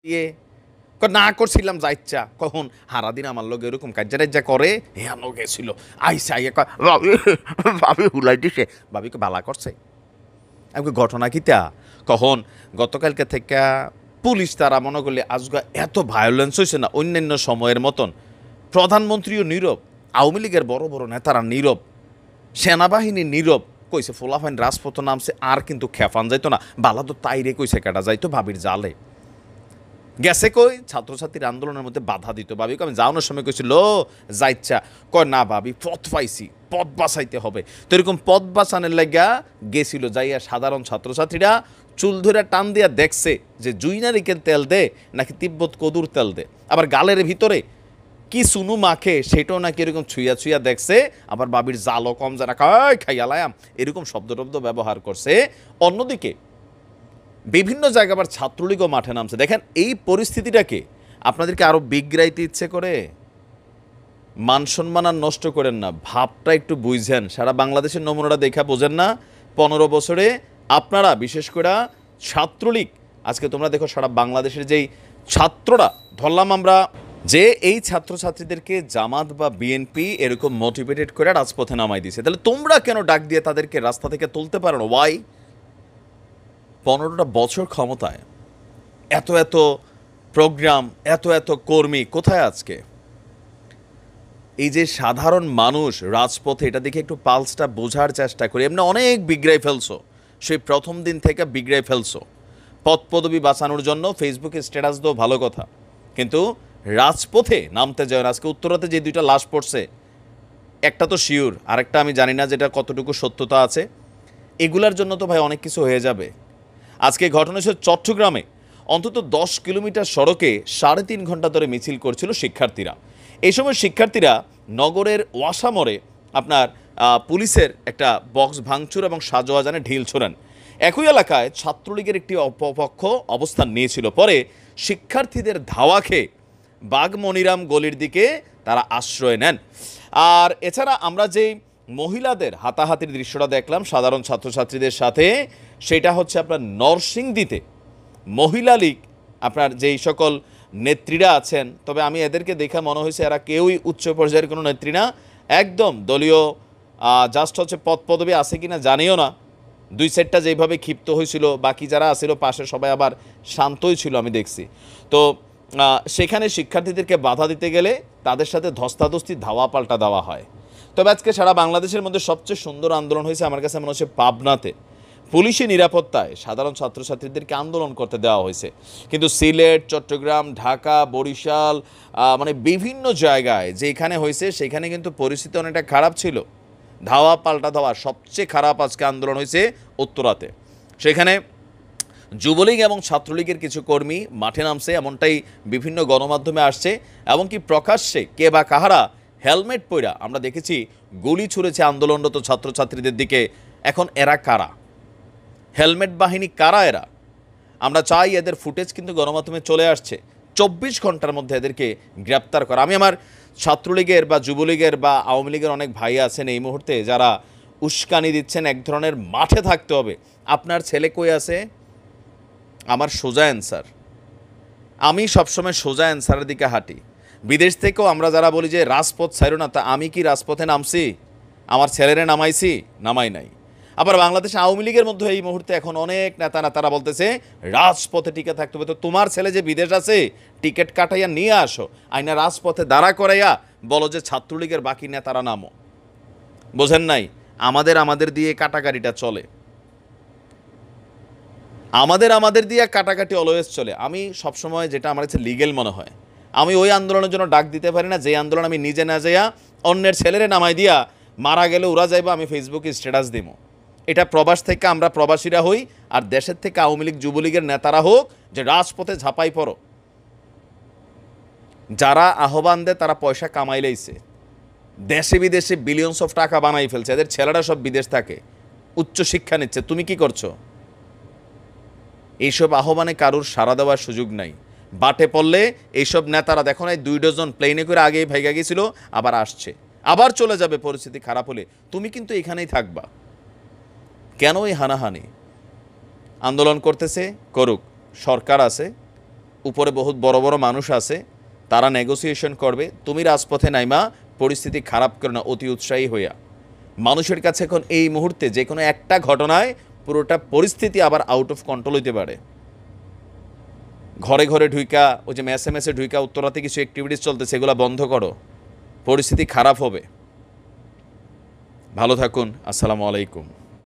দিয়ে না করছিলাম যা ইচ্ছা কখন হারাদিন আমার লোক এরকম কাজ্যা করে হেয়ানো গেছিল আইসা আইয়া ভাবি ভাবি হুলাই দিছে ভাবিকে বালা করছে আমাকে ঘটনা কিতা কখন গতকালকে থেকে পুলিশ তারা মনে করলে আজকে এত ভায়োলেন্স হয়েছে না অন্যান্য সময়ের মতন প্রধানমন্ত্রীও নীরব আওয়ামী লীগের বড় বড় নেতারা নীরব সেনাবাহিনী নীরব কইছে ফোলাফাইন রাজপথ নামছে আর কিন্তু খেফান যাইতো না বালা তো তাইরে কইছে কাটা যাইতো ভাবির জালে গেছে কই ছাত্রছাত্রীর আন্দোলনের মধ্যে বাধা দিত ভাবি আমি যাওয়ানোর সময় কইছিল যাইচ্ছা কয় না ভাবি পথ পাইছি পথ বাঁচাইতে হবে তো এরকম পথ বাঁচানোর লাগা গেছিল যাইয়া সাধারণ ছাত্রছাত্রীরা চুল ধরে টান দিয়া দেখছে যে জুইনারিকের তেল দে নাকি তিব্বত কদুর তেল দে আবার গালের ভিতরে কি সুনু মাখে সেটাও নাকি এরকম ছুঁয়া ছুঁয়া দেখছে আবার বাবির জালও কম যারা খাইয়ালায়াম এরকম শব্দ টব্দ ব্যবহার করছে অন্যদিকে বিভিন্ন জায়গায় আবার ছাত্রলীগও মাঠে নামছে দেখেন এই পরিস্থিতিটাকে আপনাদেরকে আরও বিগড়াইতে ইচ্ছে করে মান সম্মান আর নষ্ট করেন না ভাবটা একটু বুঝছেন সারা বাংলাদেশের নমুনাটা দেখা বোঝেন না 15 বছরে আপনারা বিশেষ করে ছাত্রলীগ আজকে তোমরা দেখো সারা বাংলাদেশের যেই ছাত্ররা ধরলাম আমরা যে এই ছাত্রছাত্রীদেরকে জামাত বা বিএনপি এরকম মোটিভেটেড করে রাজপথে নামাই দিয়েছে তাহলে তোমরা কেন ডাক দিয়ে তাদেরকে রাস্তা থেকে তুলতে পারো না ওয়াই 15টা বছর ক্ষমতায় এত এত প্রোগ্রাম এত এত কর্মী কোথায় আজকে এই যে সাধারণ মানুষ রাজপথে এটা দেখে একটু পালসটা বোঝার চেষ্টা করি এমনি অনেক বিগড়াই ফেলছো সেই প্রথম দিন থেকে বিগড়াই ফেলছো পদ পদবি বাঁচানোর জন্য ফেসবুকে স্ট্যাটাস দাও ভালো কথা কিন্তু রাজপথে নামতে যায় আজকে উত্তরাতে যে 2টা লাশ পড়ছে একটা তো শিওর আরেকটা আমি জানি না যেটা কতটুকু সত্যতা আছে এগুলার জন্য তো ভাই অনেক কিছু হয়ে যাবে আজকে ঘটনা হচ্ছে চট্টগ্রামে অন্তত 10 কিলোমিটার সড়কে 3.5 ঘন্টা ধরে মিছিল করছিল শিক্ষার্থীরা এই সময় শিক্ষার্থীরা নগরের ওয়াসামরে আপনার পুলিশের একটা বক্স ভাঙচুর এবং সাজোয়াজানে ঢিল ছোড়েন একই এলাকায় ছাত্রলীগের একটি অপপক্ষ অবস্থান নিয়েছিল পরে শিক্ষার্থীদের ধাওয়া খেয়ে বাগমনিরাম গলির দিকে তারা আশ্রয় নেন আর এছাড়া আমরা যেই মহিলাদের হাতাহাতির দৃশ্যটা দেখলাম সাধারণ ছাত্রছাত্রীদের সাথে সেটা হচ্ছে আপনার নরসিংদীতে মহিলা লীগ আপনার যেই সকল নেত্রীরা আছেন তবে আমি এদেরকে দেখে মনে হয়েছে এরা কেউই উচ্চ পর্যায়ের কোনো নেত্রী না একদম দলীয় জাস্ট হচ্ছে পদ পদবি আছে কিনা জানিও না দুই সেটটা যেইভাবে ক্ষিপ্ত হয়েছিল বাকি যারা আছিল পাশে সবাই আবার শান্তই ছিল আমি দেখছি তো সেখানে শিক্ষার্থীদেরকে বাধা দিতে গেলে তাদের সাথে ধস্তাধস্তি ধাওয়া পাল্টা দেওয়া হয় তবে আজকে সারা বাংলাদেশের মধ্যে সবচেয়ে সুন্দর আন্দোলন হয়েছে আমার কাছে মনে হচ্ছে পাবনাতে পুলিশি নিরাপত্তায় সাধারণ ছাত্রছাত্রীদেরকে আন্দোলন করতে দেওয়া হয়েছে কিন্তু সিলেট চট্টগ্রাম ঢাকা বরিশাল মানে বিভিন্ন জায়গায় যেখানে হয়েছে সেখানে কিন্তু পরিস্থিতি অনেকটা খারাপ ছিল ধাওয়া পাল্টা ধাওয়া সবচেয়ে খারাপ আজকে আন্দোলন হয়েছে উত্তরাতে সেখানে যুবলীগ এবং ছাত্রলীগের কিছু কর্মী মাঠে নামছে এমনটাই বিভিন্ন গণমাধ্যমে আসছে এমনকি প্রকাশ্যে কে বা কাহারা হেলমেট পইরা আমরা দেখেছি গুলি ছুঁড়েছে আন্দোলনরত ছাত্রছাত্রীদের দিকে এখন এরা কারা হেলমেট বাহিনী কারা এরা আমরা চাই এদের ফুটেজ কিন্তু গণমাধ্যমে চলে আসছে 24 ঘন্টার মধ্যে এদেরকে গ্রেপ্তার করা আমি আমার ছাত্রলীগের বা যুবলীগের বা আওয়ামী লীগের অনেক ভাই আছেন এই মুহূর্তে যারা উস্কানি দিচ্ছেন এক ধরনের মাঠে থাকতে হবে আপনার ছেলে কই আছে আমার সোজা অ্যান্সার আমি সবসময় সোজা অ্যান্সারের দিকে হাঁটি বিদেশ থেকেও আমরা যারা বলি যে রাজপথ ছাইরো না তা আমি কি রাজপথে নামছি আমার ছেলেরে নামাইছি নামাই নাই আবার বাংলাদেশ আওয়ামী লীগের মধ্যে এই মুহূর্তে এখন অনেক নেতারা বলতেছে রাজপথে টিকে থাকতে হবে তো তোমার ছেলে যে বিদেশ আছে টিকিট কাটাইয়া নিয়ে আসো আইনা রাজপথে দাঁড়া করাইয়া বলো যে ছাত্রলীগের বাকি নেতারা নামো বোঝেন নাই আমাদের দিয়ে কাটাকাটিটা চলে আমাদের দিয়ে কাটাকাটি অলওয়েজ চলে আমি সবসময় যেটা আমার কাছে লিগেল মনে হয় আমি ওই আন্দোলনের জন্য ডাক দিতে পারি না যে আন্দোলন আমি নিজে না যাইয়া অন্যের ছেলেরে নামাই দিয়া মারা গেলে ওরা যাইবা আমি ফেসবুকে স্ট্যাটাস দিব এটা প্রবাস থেকে আমরা প্রবাসীরা হই আর দেশের থেকে আওয়ামী লীগ যুবলীগের নেতারা হোক যে রাজপথে ঝাঁপাই পড়ো যারা আহ্বান দেয় তারা পয়সা কামাই লাইছে দেশে বিদেশে বিলিয়নস অফ টাকা বানাই ফেলছে এদের ছেলেরা সব বিদেশ থাকে উচ্চ শিক্ষা নিচ্ছে তুমি কি করছো এইসব আহ্বানে কারুর সাড়া দেওয়ার সুযোগ নাই বাটে পড়লে এইসব নেতারা দেখো না 2 ডজন প্লেনে করে আগেই ভাইগা গেছিল আবার আসছে আবার চলে যাবে পরিস্থিতি খারাপ হলে তুমি কিন্তু এখানেই থাকবা কেন এই হানাহানি আন্দোলন করতেছে করুক সরকার আছে উপরে বহুত বড় বড় মানুষ আছে, তারা নেগোসিয়েশন করবে। তুমি রাজপথে নাইমা পরিস্থিতি খারাপ করে না অতি উৎসাহী হইয়া। মানুষের কাছে এখন এই মুহূর্তে যে কোনো একটা ঘটনায় পুরোটা পরিস্থিতি আবার আউট অফ কন্ট্রোল হইতে পারে। ঘরে ঘরে ঢুইকা, ওই যে মেসে মেসে ঢুইকা উত্তরাতে কিছু অ্যাক্টিভিটিস চলতেছে, এগুলো বন্ধ করো, পরিস্থিতি খারাপ হবে। ভালো থাকুন। আসসালামু আলাইকুম।